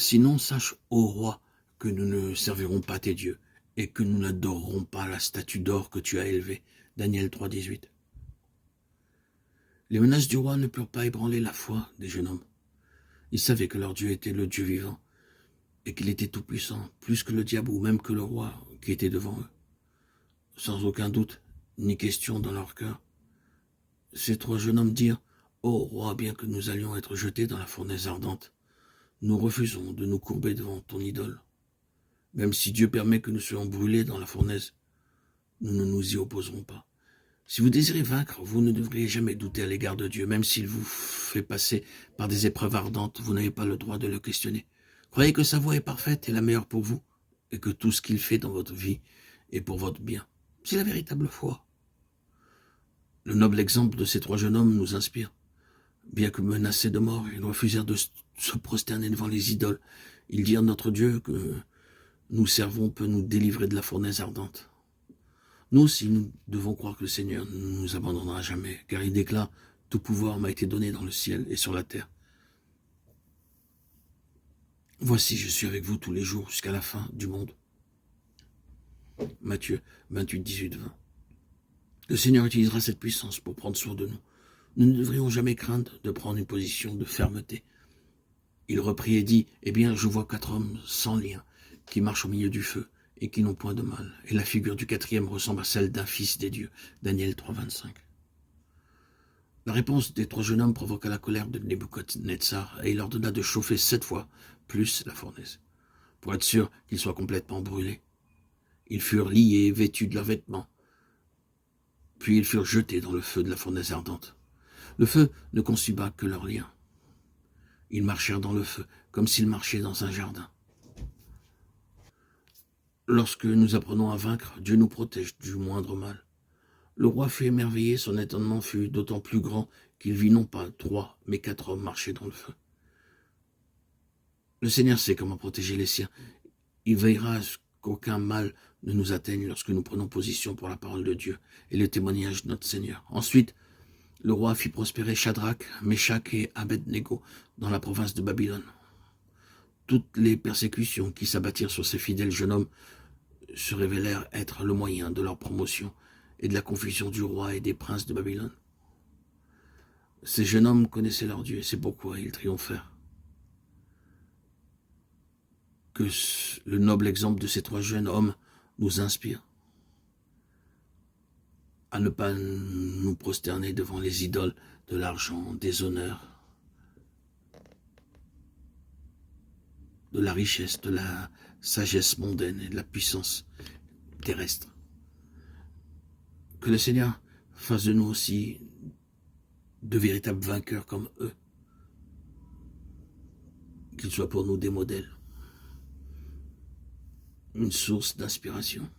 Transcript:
Sinon, sache, ô roi, que nous ne servirons pas tes dieux, et que nous n'adorerons pas la statue d'or que tu as élevée. Daniel 3, 18. Les menaces du roi ne purent pas ébranler la foi des jeunes hommes. Ils savaient que leur Dieu était le Dieu vivant, et qu'il était tout-puissant, plus que le diable ou même que le roi qui était devant eux. Sans aucun doute, ni question dans leur cœur, ces trois jeunes hommes dirent « Ô roi, bien que nous allions être jetés dans la fournaise ardente, nous refusons de nous courber devant ton idole. Même si Dieu permet que nous soyons brûlés dans la fournaise, nous ne nous y opposerons pas. Si vous désirez vaincre, vous ne devriez jamais douter à l'égard de Dieu, même s'il vous fait passer par des épreuves ardentes, vous n'avez pas le droit de le questionner. Croyez que sa voie est parfaite et la meilleure pour vous, et que tout ce qu'il fait dans votre vie est pour votre bien. C'est la véritable foi. Le noble exemple de ces trois jeunes hommes nous inspire. Bien que menacés de mort, ils refusèrent de se prosterner devant les idoles. Ils dirent « Notre Dieu que nous servons peut nous délivrer de la fournaise ardente. » Nous aussi, nous devons croire que le Seigneur ne nous abandonnera jamais, car il déclare « Tout pouvoir m'a été donné dans le ciel et sur la terre. » Voici, je suis avec vous tous les jours jusqu'à la fin du monde. Matthieu 28, 18, 20. Le Seigneur utilisera cette puissance pour prendre soin de nous. Nous ne devrions jamais craindre de prendre une position de fermeté. Il reprit et dit, « Eh bien, je vois 4 hommes sans lien, qui marchent au milieu du feu, et qui n'ont point de mal. Et la figure du 4e ressemble à celle d'un fils des dieux. » Daniel 3, 25. La réponse des 3 jeunes hommes provoqua la colère de Nebuchadnezzar, et il ordonna de chauffer 7 fois plus la fournaise, pour être sûr qu'ils soient complètement brûlés. Ils furent liés, vêtus de leurs vêtements, puis ils furent jetés dans le feu de la fournaise ardente. Le feu ne consuma que leurs liens. Ils marchèrent dans le feu, comme s'ils marchaient dans un jardin. Lorsque nous apprenons à vaincre, Dieu nous protège du moindre mal. Le roi fut émerveillé, son étonnement fut d'autant plus grand qu'il vit non pas 3, mais 4 hommes marcher dans le feu. Le Seigneur sait comment protéger les siens. Il veillera à ce qu'aucun mal ne nous atteigne lorsque nous prenons position pour la parole de Dieu et le témoignage de notre Seigneur. Ensuite, le roi fit prospérer Shadrach, Meshach et Abednego dans la province de Babylone. Toutes les persécutions qui s'abattirent sur ces fidèles jeunes hommes se révélèrent être le moyen de leur promotion et de la confusion du roi et des princes de Babylone. Ces jeunes hommes connaissaient leur Dieu et c'est pourquoi ils triomphèrent. Que le noble exemple de ces 3 jeunes hommes nous inspire à ne pas nous prosterner devant les idoles de l'argent, des honneurs, de la richesse, de la sagesse mondaine et de la puissance terrestre. Que le Seigneur fasse de nous aussi de véritables vainqueurs comme eux, qu'ils soient pour nous des modèles, une source d'inspiration.